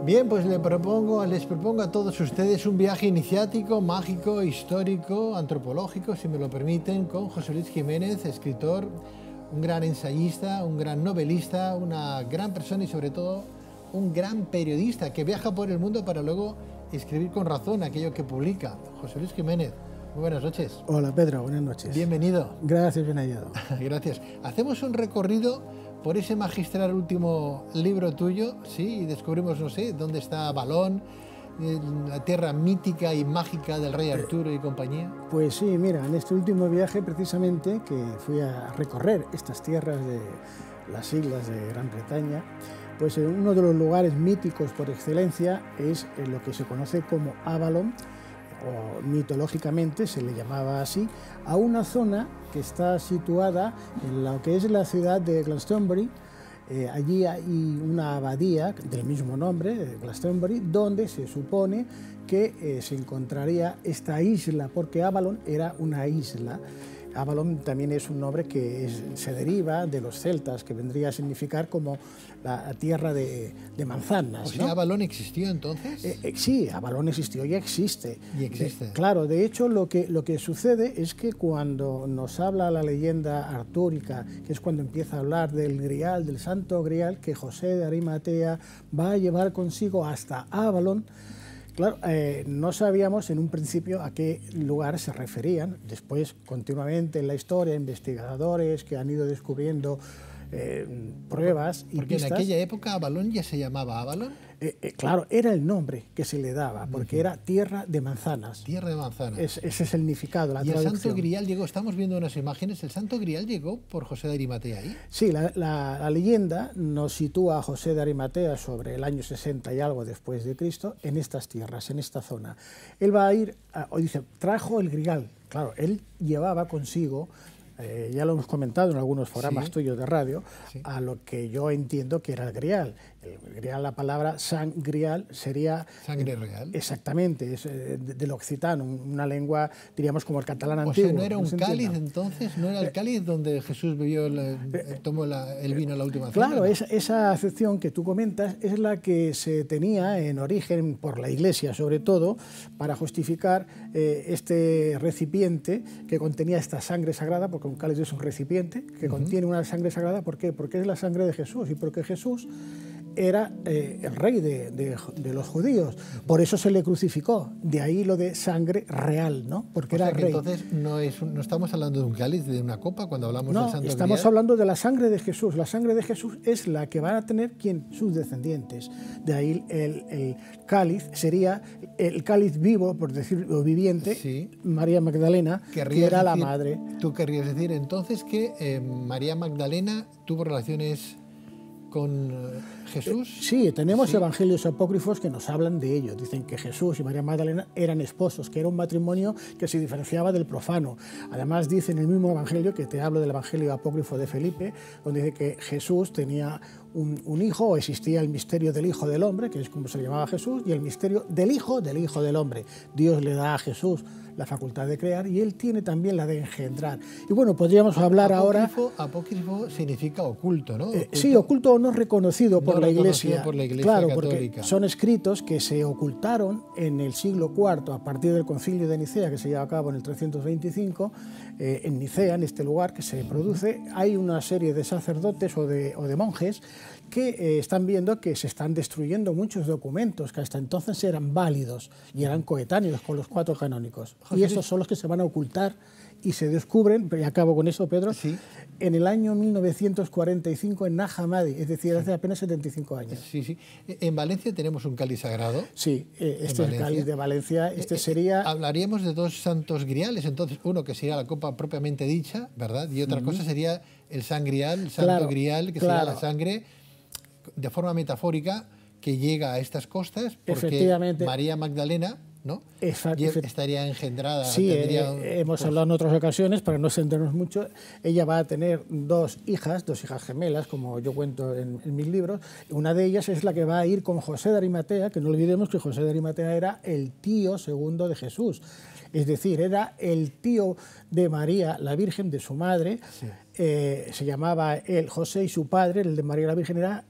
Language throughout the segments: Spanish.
Bien, pues les propongo a todos ustedes un viaje iniciático, mágico, histórico, antropológico, si me lo permiten, con José Luis Jiménez, escritor, un gran ensayista, un gran novelista, una gran persona y sobre todo un gran periodista que viaja por el mundo para luego escribir con razón aquello que publica. José Luis Jiménez, muy buenas noches. Hola Pedro, buenas noches. Bienvenido. Gracias, bien hallado. Gracias. Hacemos un recorrido por ese magistral último libro tuyo, ¿sí? Y descubrimos, no sé, dónde está Avalón, la tierra mítica y mágica del rey Arturo y compañía. Pues sí, mira, en este último viaje precisamente que fui a recorrer estas tierras de las islas de Gran Bretaña, pues uno de los lugares míticos por excelencia es lo que se conoce como Avalon, o mitológicamente se le llamaba así, a una zona que está situada en lo que es la ciudad de Glastonbury. Allí hay una abadía del mismo nombre, Glastonbury, donde se supone que se encontraría esta isla, porque Avalon era una isla. Avalon también es un nombre que se deriva de los celtas, que vendría a significar como la tierra de manzanas. O sea, ¿no? ¿Avalón existió entonces? Sí, Avalon existió y existe. Y existe. Claro, de hecho lo que sucede es que cuando nos habla la leyenda artúrica, que es cuando empieza a hablar del Grial, del Santo Grial, que José de Arimatea va a llevar consigo hasta Avalon. Claro, no sabíamos en un principio a qué lugar se referían. Después, continuamente en la historia, investigadores que han ido descubriendo pruebas y porque pistas. En aquella época Avalón ya se llamaba Avalón. Claro, era el nombre que se le daba, porque era tierra de manzanas. Tierra de manzanas. Ese es el significado, la traducción. Y el Santo Grial llegó, estamos viendo unas imágenes, ¿el Santo Grial llegó por José de Arimatea ahí? Sí, la leyenda nos sitúa a José de Arimatea sobre el año 60 y algo después de Cristo, en estas tierras, en esta zona. Él va a ir, o dice, trajo el Grial. Claro, él llevaba consigo, ya lo hemos comentado en algunos programas tuyos de radio, a lo que yo entiendo que era el Grial. El Grial, la palabra sangrial sería... Sangre real. Exactamente, es del occitano, una lengua, diríamos, como el catalán antiguo. O sea, ¿no era un cáliz entonces? ¿No era el cáliz donde Jesús bebió, tomó el vino la última cena? Claro, ¿no? esa acepción que tú comentas es la que se tenía en origen por la Iglesia, sobre todo, para justificar este recipiente que contenía esta sangre sagrada, porque un cáliz es un recipiente que contiene una sangre sagrada. ¿Por qué? Porque es la sangre de Jesús y porque Jesús era el rey de los judíos, por eso se le crucificó, de ahí lo de sangre real, ¿no? Porque era rey. Entonces no estamos hablando de un cáliz, de una copa, cuando hablamos del Santo Grial. Estamos hablando de la sangre de Jesús. La sangre de Jesús es la que van a tener, ¿quién? Sus descendientes. De ahí el cáliz sería el cáliz vivo, por decirlo viviente, sí. María Magdalena, que era la madre. ¿Tú querrías decir entonces que María Magdalena tuvo relaciones con Jesús? Sí, tenemos evangelios apócrifos que nos hablan de ello. Dicen que Jesús y María Magdalena eran esposos, que era un matrimonio que se diferenciaba del profano. Además dice en el mismo evangelio, que te hablo del evangelio apócrifo de Felipe, donde dice que Jesús tenía un hijo, o existía el misterio del Hijo del Hombre, que es como se le llamaba a Jesús, y el misterio del Hijo del Hombre. Dios le da a Jesús la facultad de crear y él tiene también la de engendrar. Y bueno, podríamos hablar ahora... Apócrifo significa oculto, ¿no? Oculto. Sí, oculto o no reconocido por la Iglesia. Por la Iglesia claro, católica. Porque son escritos que se ocultaron en el siglo IV a partir del concilio de Nicea, que se lleva a cabo en el 325, en Nicea, en este lugar que se produce. Hay una serie de sacerdotes o de monjes que están viendo que se están destruyendo muchos documentos que hasta entonces eran válidos y eran coetáneos con los 4 canónicos. José, y esos son los que se van a ocultar y se descubren, y acabo con eso, Pedro, en el año 1945 en Nag Hammadi, es decir, hace apenas 75 años. Sí. En Valencia tenemos un cáliz sagrado. Sí, este es el cáliz de Valencia. Sería... Hablaríamos de 2 santos griales, entonces uno que sería la copa propiamente dicha, ¿verdad? Y otra cosa sería el sangrial, el santo grial, que sería la sangre de forma metafórica que llega a estas costas, porque María Magdalena, ¿no? Estaría engendrada. Sí, hemos hablado en otras ocasiones, para no extendernos mucho. Ella va a tener 2 hijas gemelas, como yo cuento en mis libros. Una de ellas es la que va a ir con José de Arimatea, que no olvidemos que José de Arimatea era el tío segundo de Jesús. es decir, era el tío de María, la Virgen, de su madre, Sí. Se llamaba él José y su padre, el de María la Virgen, era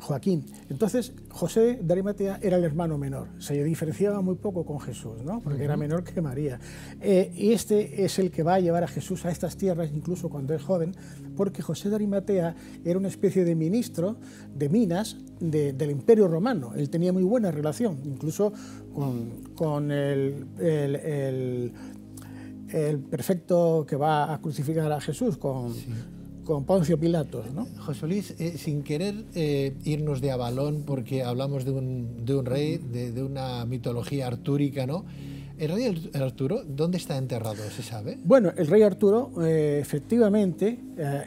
Joaquín. Entonces, José de Arimatea era el hermano menor, se diferenciaba muy poco con Jesús, ¿no? Porque era menor que María. Y este es el que va a llevar a Jesús a estas tierras, incluso cuando es joven, porque José de Arimatea era una especie de ministro de minas del Imperio Romano. Él tenía muy buena relación, incluso con el prefecto que va a crucificar a Jesús, con Poncio Pilatos, ¿no? José Luis, sin querer irnos de Avalón, porque hablamos de un rey, de una mitología artúrica, ¿no? ¿El rey Arturo dónde está enterrado, se sabe? Bueno, el rey Arturo, efectivamente,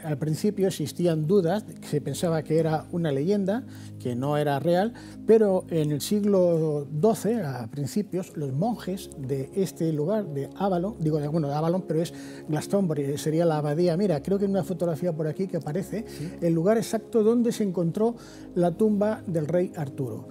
al principio existían dudas, se pensaba que era una leyenda, que no era real, pero en el siglo XII, a principios, los monjes de este lugar, de Avalon, de Avalon, pero es Glastonbury, sería la abadía. Mira, creo que hay una fotografía por aquí que aparece, ¿sí?, el lugar exacto donde se encontró la tumba del rey Arturo.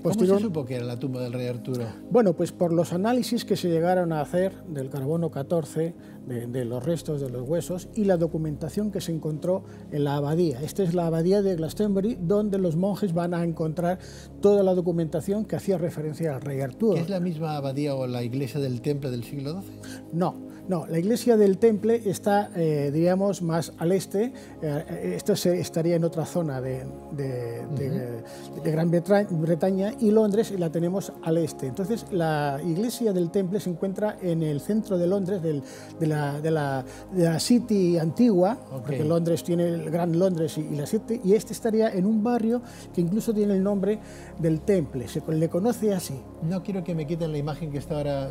¿Cómo se supo que era la tumba del rey Arturo? Bueno, pues por los análisis que se llegaron a hacer del carbono 14, de los restos de los huesos, y la documentación que se encontró en la abadía. Esta es la abadía de Glastonbury, donde los monjes van a encontrar toda la documentación que hacía referencia al rey Arturo. ¿Es la misma abadía o la iglesia del Temple del siglo XII? No, la iglesia del Temple está, diríamos, más al este. Esto estaría en otra zona de Gran Bretaña, y Londres la tenemos al este. Entonces, la iglesia del Temple se encuentra en el centro de Londres, de la City antigua, porque Londres tiene el Gran Londres y la City, y este estaría en un barrio que incluso tiene el nombre del Temple, se le conoce así. No quiero que me quiten la imagen que está ahora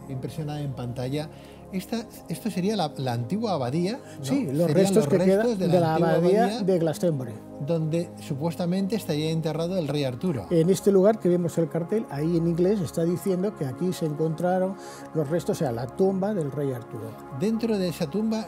impresionada en pantalla. Esto sería la antigua abadía, ¿no? Sí, los restos que quedan de la abadía de Glastonbury, donde supuestamente estaría enterrado el rey Arturo. En este lugar que vemos el cartel, ahí en inglés está diciendo que aquí se encontraron los restos, o sea, la tumba del rey Arturo. Dentro de esa tumba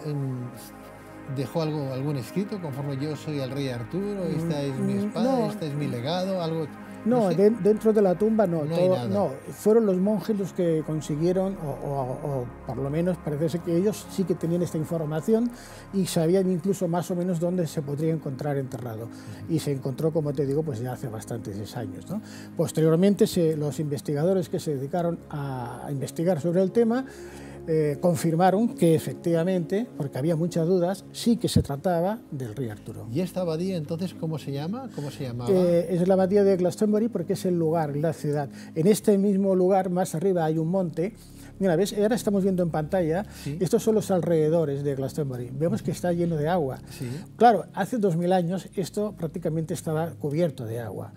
dejó algún escrito, conforme yo soy el rey Arturo, esta es mi espada, este es mi legado, algo... No, sé. Dentro de la tumba no, no, fueron los monjes los que consiguieron, o por lo menos parece ser que ellos sí que tenían esta información y sabían incluso más o menos dónde se podría encontrar enterrado. Y se encontró, como te digo, pues ya hace bastantes años, ¿no? Posteriormente, los investigadores que se dedicaron a investigar sobre el tema confirmaron que efectivamente, porque había muchas dudas, sí que se trataba del rey Arturo. ¿Y esta abadía entonces cómo se llama? ¿Cómo se llamaba? Es la abadía de Glastonbury porque es el lugar, la ciudad. En este mismo lugar, más arriba, hay un monte. Mira, ¿ves? Ahora estamos viendo en pantalla, ¿sí?, estos son los alrededores de Glastonbury. Vemos que está lleno de agua. Sí. Claro, hace 2000 años esto prácticamente estaba cubierto de agua.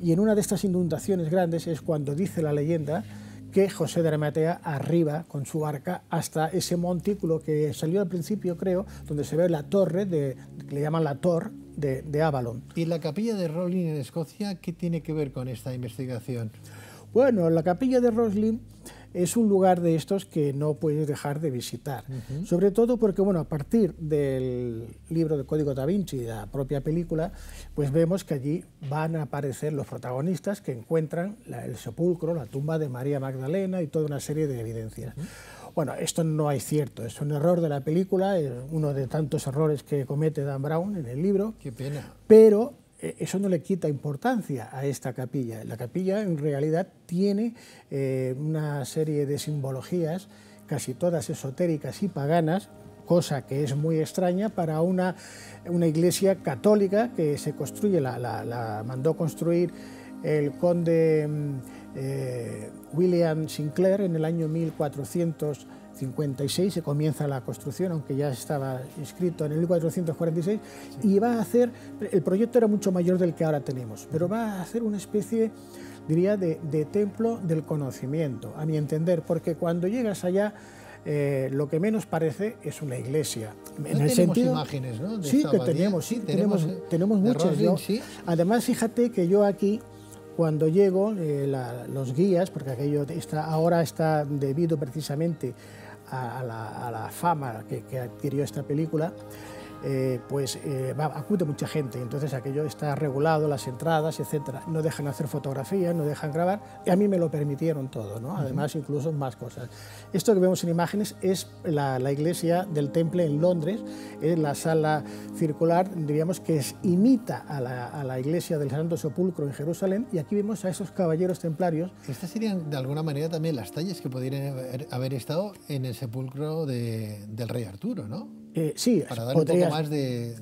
Y en una de estas inundaciones grandes es cuando dice la leyenda que José de Arimatea arriba con su barca hasta ese montículo que salió al principio, creo, donde se ve la torre, que le llaman la Torre de Avalon. ¿Y la capilla de Roslin en Escocia qué tiene que ver con esta investigación? Bueno, la capilla de Roslin es un lugar de estos que no puedes dejar de visitar, sobre todo porque, bueno, a partir del libro de Código Da Vinci y la propia película, pues vemos que allí van a aparecer los protagonistas que encuentran el sepulcro, la tumba de María Magdalena y toda una serie de evidencias. Bueno, esto no es cierto, es un error de la película, es uno de tantos errores que comete Dan Brown en el libro. Qué pena. Pero eso no le quita importancia a esta capilla. La capilla en realidad tiene una serie de simbologías, casi todas esotéricas y paganas, cosa que es muy extraña para una iglesia católica que se construye, la mandó construir el conde William Sinclair en el año 1456, se comienza la construcción, aunque ya estaba inscrito en el 1446, sí, y va a hacer, el proyecto era mucho mayor del que ahora tenemos, pero va a hacer una especie, diría, de templo del conocimiento, a mi entender, porque cuando llegas allá, lo que menos parece es una iglesia. En el sentido, imágenes, ¿no? Sí, que tenemos muchas. Roslin, ¿sí? Además, fíjate que yo aquí, cuando llego, los guías, porque aquello ahora está debido precisamente a la fama que adquirió esta película, acude mucha gente, entonces aquello está regulado, las entradas, etcétera. No dejan hacer fotografías, no dejan grabar, y a mí me lo permitieron todo, ¿no? Además, incluso más cosas. Esto que vemos en imágenes es la iglesia del Temple en Londres, es la sala circular, diríamos que imita a la iglesia del Santo Sepulcro en Jerusalén, y aquí vemos a esos caballeros templarios. Estas serían de alguna manera también las tallas que podrían haber estado en el sepulcro del rey Arturo, ¿no? Sí, para dar un poco más de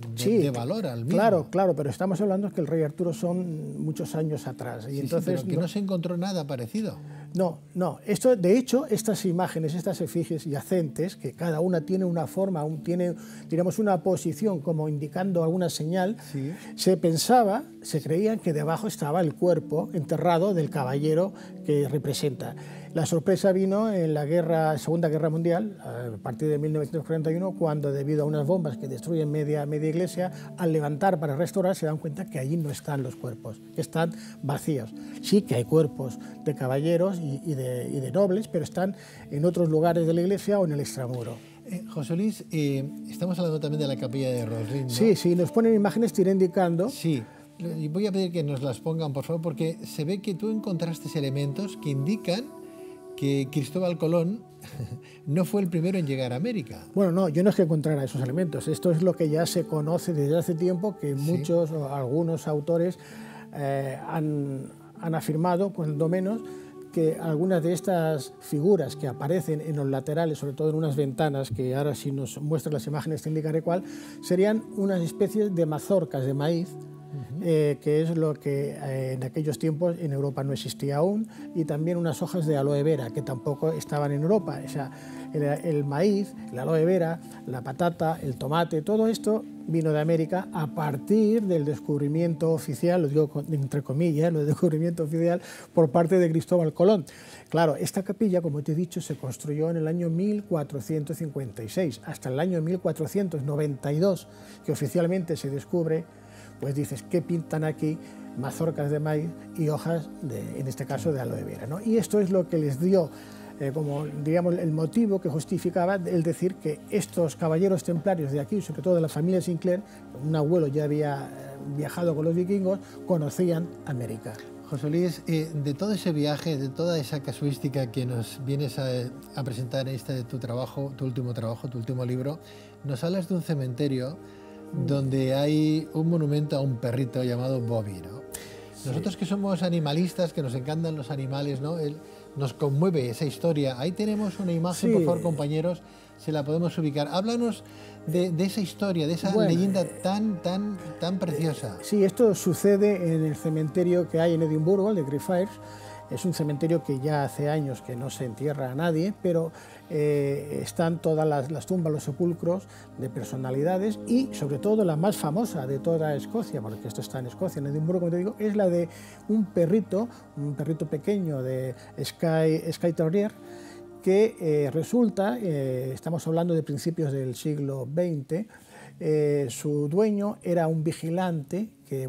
valor al mismo. Claro, pero estamos hablando que el rey Arturo son muchos años atrás. Y entonces, pero que no se encontró nada parecido. No. De hecho, estas imágenes, estas efigies yacentes, que cada una tiene una forma, tiene, digamos, una posición como indicando alguna señal, se creía que debajo estaba el cuerpo enterrado del caballero que representa. La sorpresa vino en la Segunda Guerra Mundial, a partir de 1941, cuando debido a unas bombas que destruyen media iglesia, al levantar para restaurar se dan cuenta que allí no están los cuerpos, que están vacíos. Sí que hay cuerpos de caballeros y de nobles, pero están en otros lugares de la iglesia o en el extramuro. José Luis, estamos hablando también de la capilla de Rosrín, ¿no? Sí, nos ponen imágenes, te iré indicando. Sí, y voy a pedir que nos las pongan, por favor, porque se ve que tú encontraste elementos que indican que Cristóbal Colón no fue el primero en llegar a América. Bueno, no, yo no es que encontrara esos elementos. Esto es lo que ya se conoce desde hace tiempo, que muchos o algunos autores han afirmado, cuando menos, que algunas de estas figuras que aparecen en los laterales, sobre todo en unas ventanas, que ahora si nos muestran las imágenes te indicaré cuál, serían unas especies de mazorcas de maíz, que es lo que en aquellos tiempos en Europa no existía aún, y también unas hojas de aloe vera, que tampoco estaban en Europa. O sea, el maíz, la aloe vera, la patata, el tomate, todo esto vino de América a partir del descubrimiento oficial, lo digo entre comillas, el descubrimiento oficial por parte de Cristóbal Colón. Claro, esta capilla, como te he dicho, se construyó en el año 1456, hasta el año 1492, que oficialmente se descubre. Pues dices, ¿qué pintan aquí? Mazorcas de maíz y hojas, en este caso, de aloe vera, ¿no? Y esto es lo que les dio, como digamos, el motivo que justificaba el decir que estos caballeros templarios de aquí, sobre todo de la familia Sinclair, un abuelo ya había viajado con los vikingos, conocían América. José Luis, de todo ese viaje, de toda esa casuística que nos vienes a presentar en de tu trabajo, tu último libro, nos hablas de un cementerio donde hay un monumento a un perrito llamado Bobby, ¿no? Nosotros que somos animalistas, que nos encantan los animales, ¿no? Nos conmueve esa historia. Ahí tenemos una imagen, por favor, compañeros, se la podemos ubicar. Háblanos de esa historia, de esa leyenda tan preciosa. Sí, esto sucede en el cementerio que hay en Edimburgo, el de Greyfriars. Es un cementerio que ya hace años que no se entierra a nadie, pero están todas las tumbas, los sepulcros de personalidades, y sobre todo la más famosa de toda Escocia, porque esto está en Escocia, en Edimburgo, como te digo, es la de un perrito pequeño de Skye Terrier, que resulta, estamos hablando de principios del siglo XX, su dueño era un vigilante que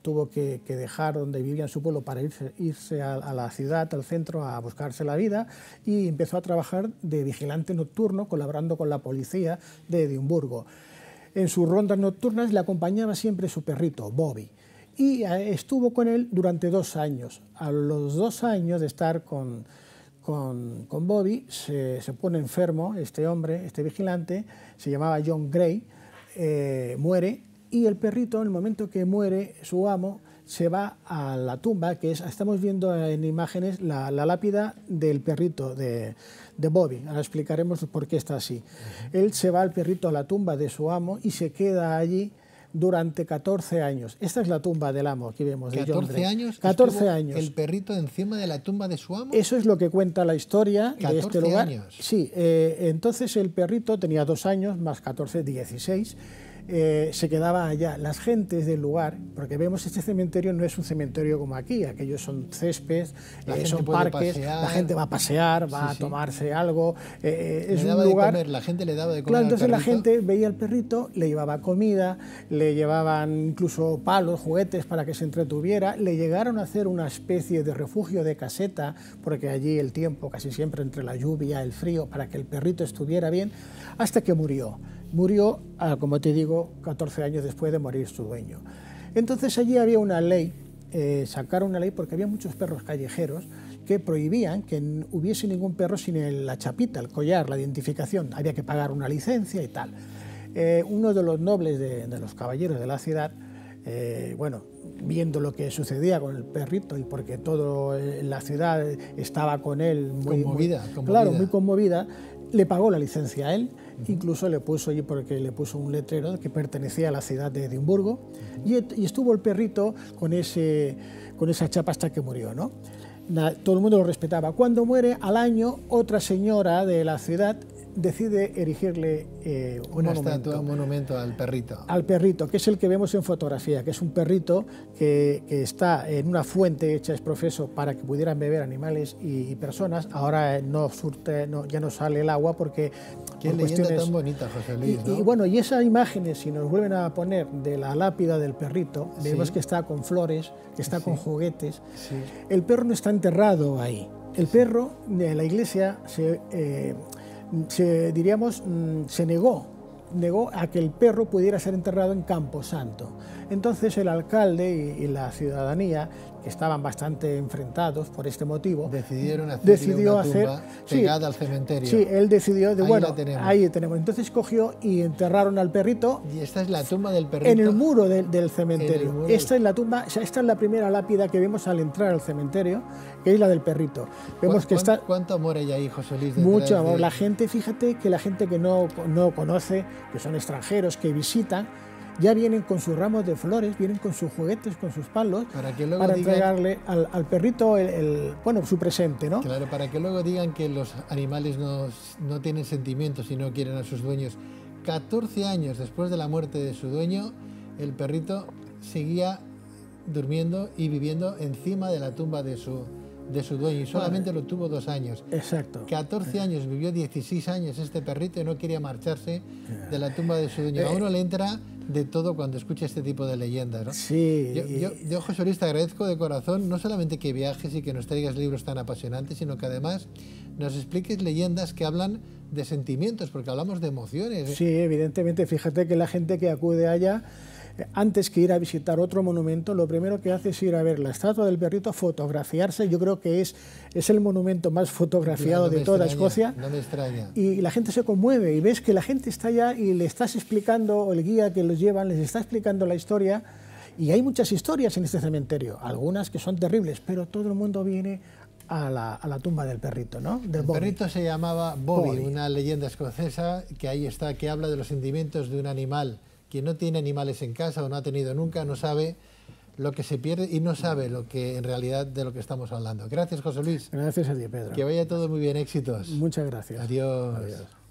tuvo que dejar donde vivía en su pueblo para irse a la ciudad, al centro, a buscarse la vida, y empezó a trabajar de vigilante nocturno, colaborando con la policía de Edimburgo. En sus rondas nocturnas le acompañaba siempre su perrito, Bobby, y estuvo con él durante 2 años. A los 2 años de estar con Bobby, se pone enfermo este hombre, este vigilante, se llamaba John Gray, muere, y el perrito, en el momento que muere su amo, se va a la tumba, que estamos viendo en imágenes la lápida del perrito de Bobby. Ahora explicaremos por qué está así. Él se va al perrito a la tumba de su amo y se queda allí durante 14 años. Esta es la tumba del amo, aquí vemos. De John Gray. 14 años. 14 años. ¿El perrito encima de la tumba de su amo? Eso es lo que cuenta la historia de este lugar. 14 años. Sí, entonces el perrito tenía 2 años, más 14, 16. Se quedaba allá. Las gentes del lugar, porque vemos este cementerio no es un cementerio como aquí, aquellos son césped, son parques, la gente va a pasear, va a tomarse algo, es un lugar... La gente le daba de comer. Claro, entonces la gente veía al perrito, le llevaba comida, le llevaban incluso palos, juguetes para que se entretuviera, le llegaron a hacer una especie de refugio de caseta, porque allí el tiempo, casi siempre entre la lluvia, el frío, para que el perrito estuviera bien, hasta que murió. Murió, como te digo, 14 años después de morir su dueño. Entonces allí había una ley, sacaron una ley porque había muchos perros callejeros que prohibían que hubiese ningún perro sin la chapita, el collar, la identificación. Había que pagar una licencia y tal. Uno de los nobles de los caballeros de la ciudad, bueno, viendo lo que sucedía con el perrito y porque todo la ciudad estaba con él muy conmovida, le pagó la licencia a él, incluso le puso un letrero que pertenecía a la ciudad de Edimburgo, y estuvo el perrito con esa chapa hasta que murió, ¿no? Todo el mundo lo respetaba. Cuando muere, al año, otra señora de la ciudad decide erigirle una estatua, un monumento al perrito. Al perrito, que es el que vemos en fotografía, que es un perrito que está en una fuente hecha exprofeso para que pudieran beber animales y personas. Ahora ya no sale el agua porque... Qué leyenda tan bonita, José Luis, ¿no? Y bueno, y esas imágenes, si nos vuelven a poner de la lápida del perrito, vemos que está con flores, que está con juguetes. Sí. El perro no está enterrado ahí. El perro, la iglesia, se negó a que el perro pudiera ser enterrado en Camposanto. Entonces el alcalde y la ciudadanía, que estaban bastante enfrentados por este motivo, decidió hacer una tumba pegada al cementerio. Sí, él decidió, ahí tenemos. Entonces cogió y enterraron al perrito. Y esta es la tumba del perrito. En el muro del cementerio. Esta es la tumba, esta es la primera lápida que vemos al entrar al cementerio, que es la del perrito. Vemos que está... ¿Cuánto amor hay ahí, José Luis? Mucho amor. La gente, fíjate que la gente que no conoce, que son extranjeros, que visitan, ya vienen con sus ramos de flores, vienen con sus juguetes, con sus palos, para entregarle al perrito su presente, ¿no? Claro, para que luego digan que los animales no tienen sentimientos y no quieren a sus dueños. 14 años después de la muerte de su dueño, el perrito seguía durmiendo y viviendo encima de la tumba de su dueño, y solamente lo tuvo 2 años. Exacto. 14 años, vivió 16 años este perrito y no quería marcharse de la tumba de su dueño. A uno le entra de todo cuando escucha este tipo de leyendas, ¿no? Sí. Yo, José Luis, te agradezco de corazón, no solamente que viajes y que nos traigas libros tan apasionantes, sino que además nos expliques leyendas que hablan de sentimientos, porque hablamos de emociones, ¿eh? Sí, evidentemente. Fíjate que la gente que acude allá, antes que ir a visitar otro monumento, lo primero que hace es ir a ver la estatua del perrito, fotografiarse. Yo creo que es el monumento más fotografiado de toda Escocia. No me extraña. Y la gente se conmueve y ves que la gente está allá y le estás explicando, o el guía que los lleva les está explicando la historia. Y hay muchas historias en este cementerio, algunas que son terribles, pero todo el mundo viene a la tumba del perrito, ¿no? El perrito se llamaba Bobby, una leyenda escocesa que ahí está, que habla de los sentimientos de un animal. Quien no tiene animales en casa o no ha tenido nunca no sabe lo que se pierde y no sabe lo que en realidad de lo que estamos hablando. Gracias, José Luis. Gracias a ti, Pedro. Que vaya todo muy bien, éxitos. Muchas gracias. Adiós. Adiós.